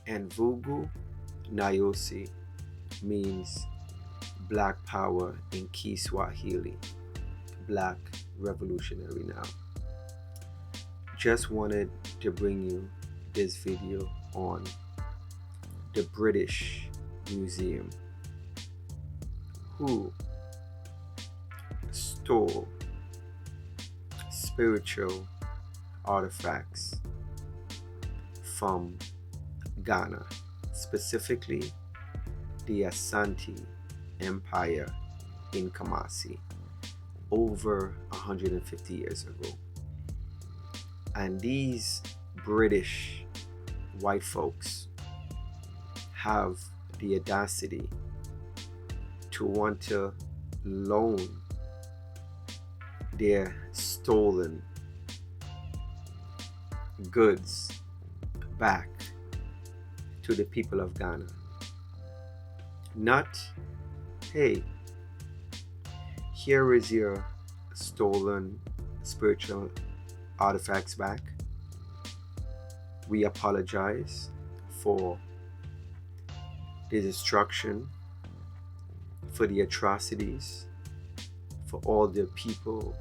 And Vugu Nayosi means Black Power in Kiswahili, Black Revolutionary Now. Just wanted to bring you this video on the British Museum, who stole spiritual artifacts from Ghana, specifically the Asante Empire in Kumasi, over 150 years ago. And these British white folks have the audacity to want to loan their stolen goods back to the people of Ghana. Not, hey, here is your stolen spiritual artifacts back. We apologize for the destruction, for the atrocities, for all the people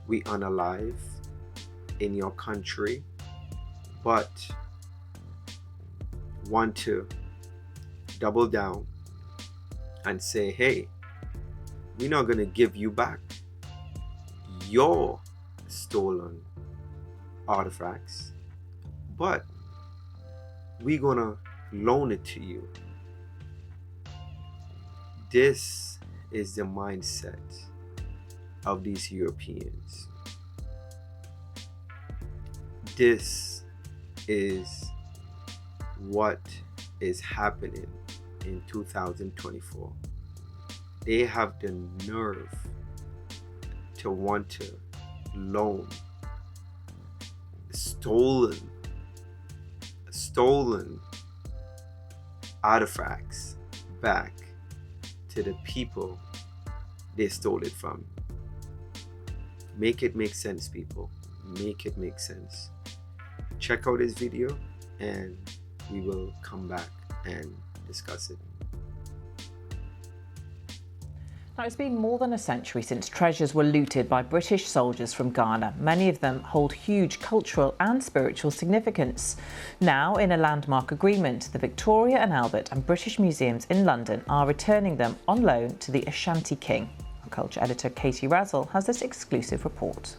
we unalive in your country, but want to double down and say, hey, we're not going to give you back your stolen artifacts, but we're going to loan it to you. This is the mindset of these Europeans. This is what is happening in 2024. They have the nerve to want to loan stolen artifacts back to the people they stole it from. Make it make sense, people. Make it make sense. Check out this video and we will come back and discuss it. Now, it's been more than a century since treasures were looted by British soldiers from Ghana. Many of them hold huge cultural and spiritual significance. Now, in a landmark agreement, the Victoria and Albert and British Museums in London are returning them on loan to the Ashanti King. Our culture editor Katie Razzle has this exclusive report.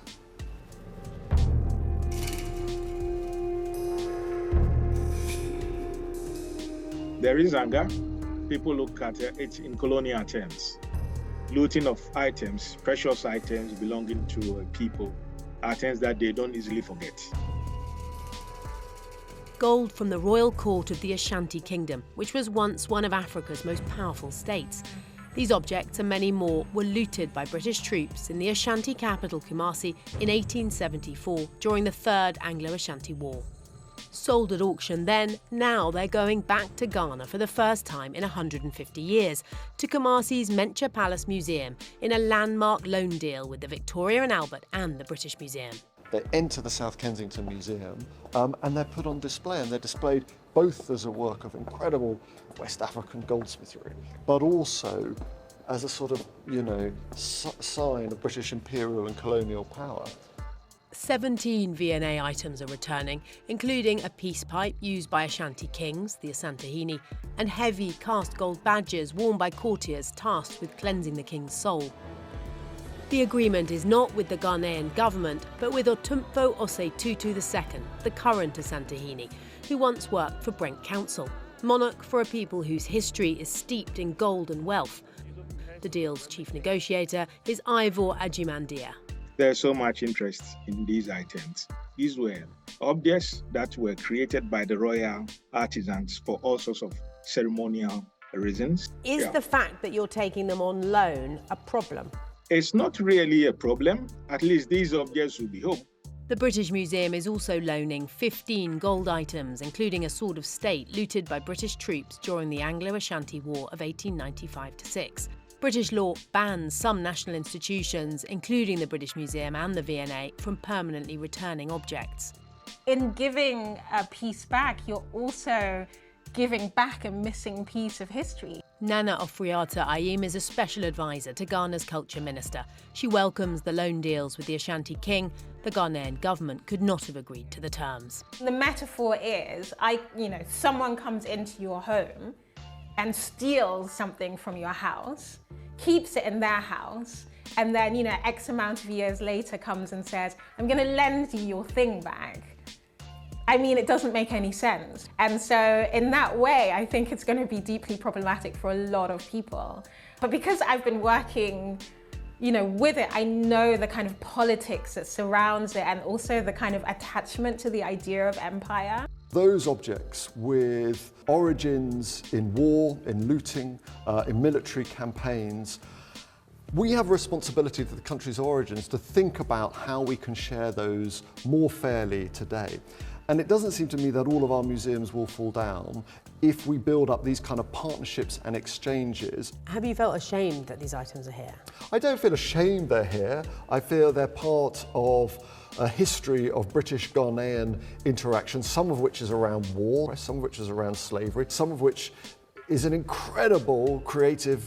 There is anger. People look at it in colonial terms. Looting of items, precious items belonging to people, items that they don't easily forget. Gold from the royal court of the Ashanti Kingdom, which was once one of Africa's most powerful states. These objects and many more were looted by British troops in the Ashanti capital Kumasi in 1874 during the Third Anglo-Ashanti War. Sold at auction then, now they're going back to Ghana for the first time in 150 years, to Kumasi's Mencha Palace Museum in a landmark loan deal with the Victoria and Albert and the British Museum. They enter the South Kensington Museum and they're put on display, and they're displayed both as a work of incredible West African goldsmithery, but also as a sort of, sign of British imperial and colonial power. 17 V&A items are returning, including a peace pipe used by Ashanti kings, the Asantehene, and heavy cast gold badges worn by courtiers tasked with cleansing the king's soul. The agreement is not with the Ghanaian government, but with Otumfo Osei Tutu II, the current Asantehene, who once worked for Brent Council, monarch for a people whose history is steeped in gold and wealth. The deal's chief negotiator is Ivor Ajimandia. There's so much interest in these items. These were objects that were created by the royal artisans for all sorts of ceremonial reasons. Is the fact that you're taking them on loan a problem? It's not really a problem. At least these objects will be home. The British Museum is also loaning 15 gold items, including a sword of state looted by British troops during the Anglo-Ashanti War of 1895-6. British law bans some national institutions, including the British Museum and the V&A, from permanently returning objects. In giving a piece back, you're also giving back a missing piece of history. Nana Ofriata Ayim is a special advisor to Ghana's culture minister. She welcomes the loan deals with the Ashanti king. The Ghanaian government could not have agreed to the terms. The metaphor is, someone comes into your home and steals something from your house, keeps it in their house, and then, X amount of years later comes and says, I'm going to lend you your thing back. I mean, it doesn't make any sense. And so in that way, I think it's going to be deeply problematic for a lot of people. But because I've been working, with it, I know the kind of politics that surrounds it and also the kind of attachment to the idea of empire. Those objects with origins in war, in looting, in military campaigns, we have a responsibility to the country's origins to think about how we can share those more fairly today. And it doesn't seem to me that all of our museums will fall down if we build up these kind of partnerships and exchanges. Have you felt ashamed that these items are here? I don't feel ashamed they're here. I feel they're part of a history of British-Ghanaian interaction, some of which is around war, some of which is around slavery, some of which is an incredible creative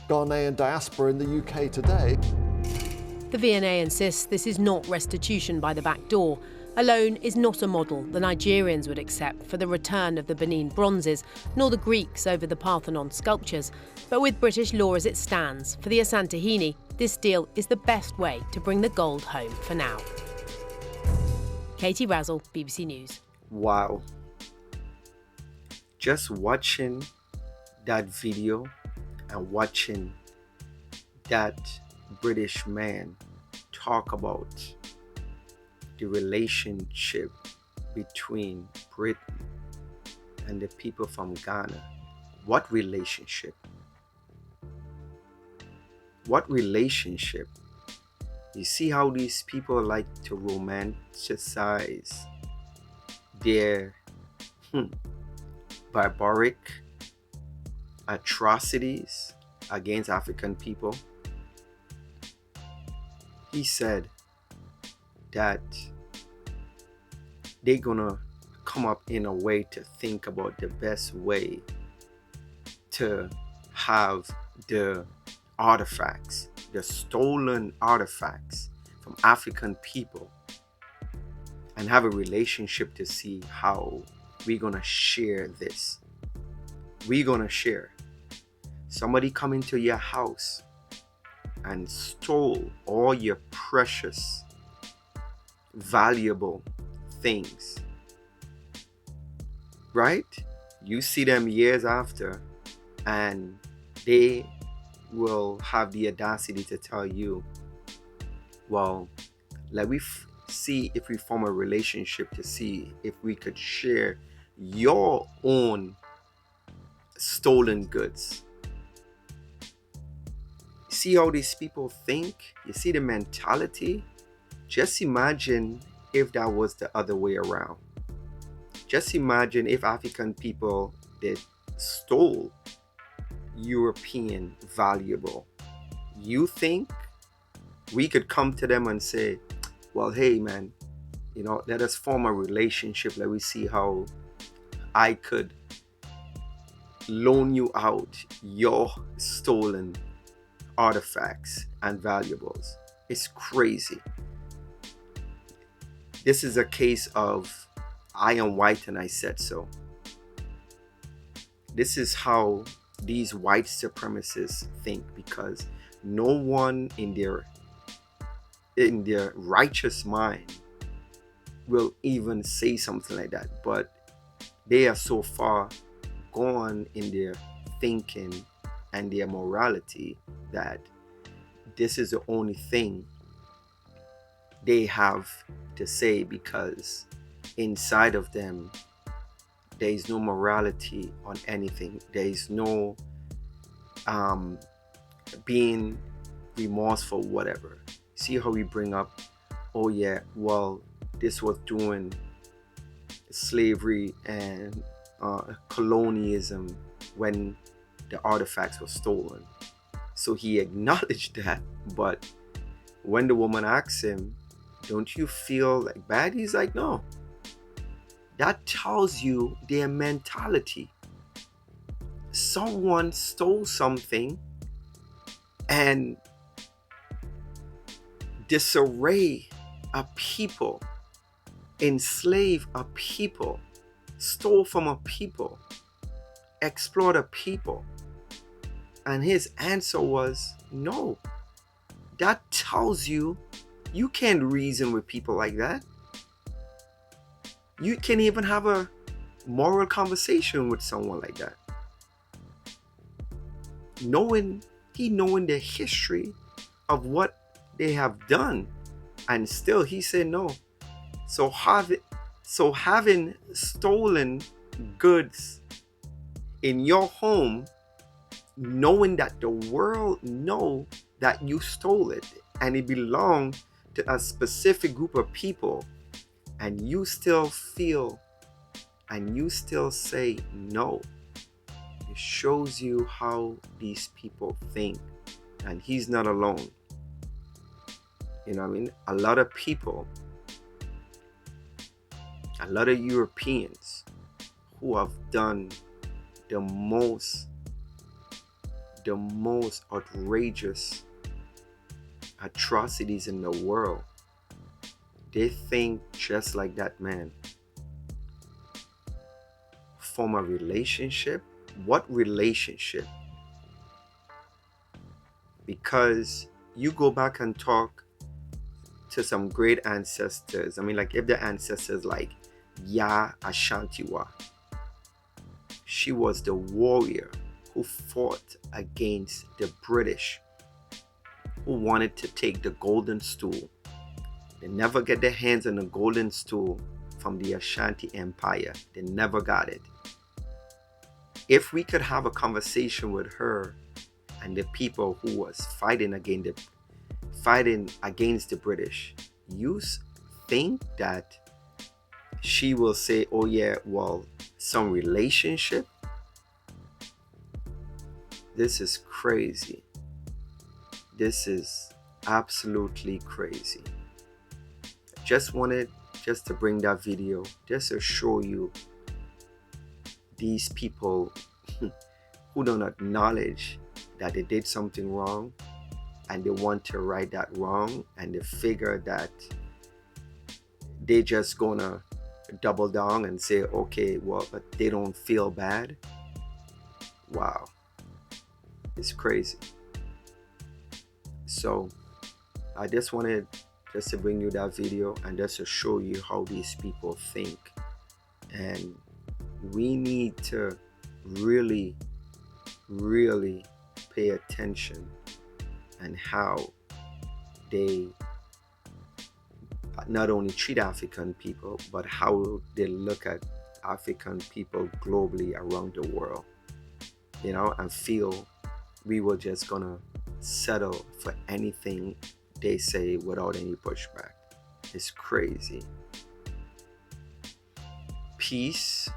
Ghanaian diaspora in the UK today. The V&A insists this is not restitution by the back door. A loan is not a model the Nigerians would accept for the return of the Benin bronzes, nor the Greeks over the Parthenon sculptures. But with British law as it stands, for the Asante, this deal is the best way to bring the gold home for now. Katie Razzle, BBC News. Wow. Just watching that video and watching that British man talk about the relationship between Britain and the people from Ghana. What relationship? What relationship? You see how these people like to romanticize their barbaric atrocities against African people? He said that they're gonna come up in a way to think about the best way to have the artifacts, the stolen artifacts from African people, and have a relationship to see how we're gonna share this. We're gonna share. Somebody come into your house and stole all your precious, valuable things, right? You see them years after, and they will have the audacity to tell you, well, let me see if we form a relationship to see if we could share your own stolen goods. See how these people think? You see the mentality? Just imagine if that was the other way around. Just imagine if African people that stole European valuable. You think we could come to them and say, well, hey man, let us form a relationship. Let me see how I could loan you out your stolen artifacts and valuables. It's crazy. This is a case of I am white and I said so. This is how these white supremacists think, because no one in their righteous mind will even say something like that. But they are so far gone in their thinking and their morality that this is the only thing they have to say, because inside of them there is no morality on anything. There is no being remorseful, whatever. See how we bring up, oh yeah, well, this was doing slavery and colonialism when the artifacts were stolen. So he acknowledged that, but when the woman asks him, don't you feel like bad? He's like, no. That tells you their mentality. someone stole something and disarray a people, enslave a people, stole from a people, exploit a people. And his answer was no. That tells you you can't reason with people like that. You can't even have a moral conversation with someone like that. Knowing the history of what they have done, and still he said no. So having stolen goods in your home, knowing that the world know that you stole it and it belonged to a specific group of people, and you still feel and you still say no, it shows you how these people think. And he's not alone. You know what I mean? A lot of people, a lot of Europeans who have done the most outrageous atrocities in the world, they think just like that man. Form a relationship? What relationship? Because you go back and talk to some great ancestors. I mean, like if the ancestors like Ya Ashantiwa, she was the warrior who fought against the British, who wanted to take the golden stool. They never get their hands on the golden stool from the Ashanti Empire. They never got it. If we could have a conversation with her and the people who was fighting against the British, you think that she will say, oh yeah, well, some relationship? This is crazy. This is absolutely crazy. Just wanted to bring that video just to show you these people who don't acknowledge that they did something wrong, and they want to right that wrong, and they figure that they just gonna double down and say, okay, well, but they don't feel bad. Wow, it's crazy. So I just wanted just to bring you that video and just to show you how these people think. And we need to really pay attention and how they not only treat African people, but how they look at African people globally around the world, you know, and feel we were just gonna settle for anything they say without any pushback. It's crazy. Peace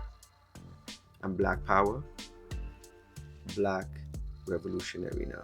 and Black power. Black revolutionary now.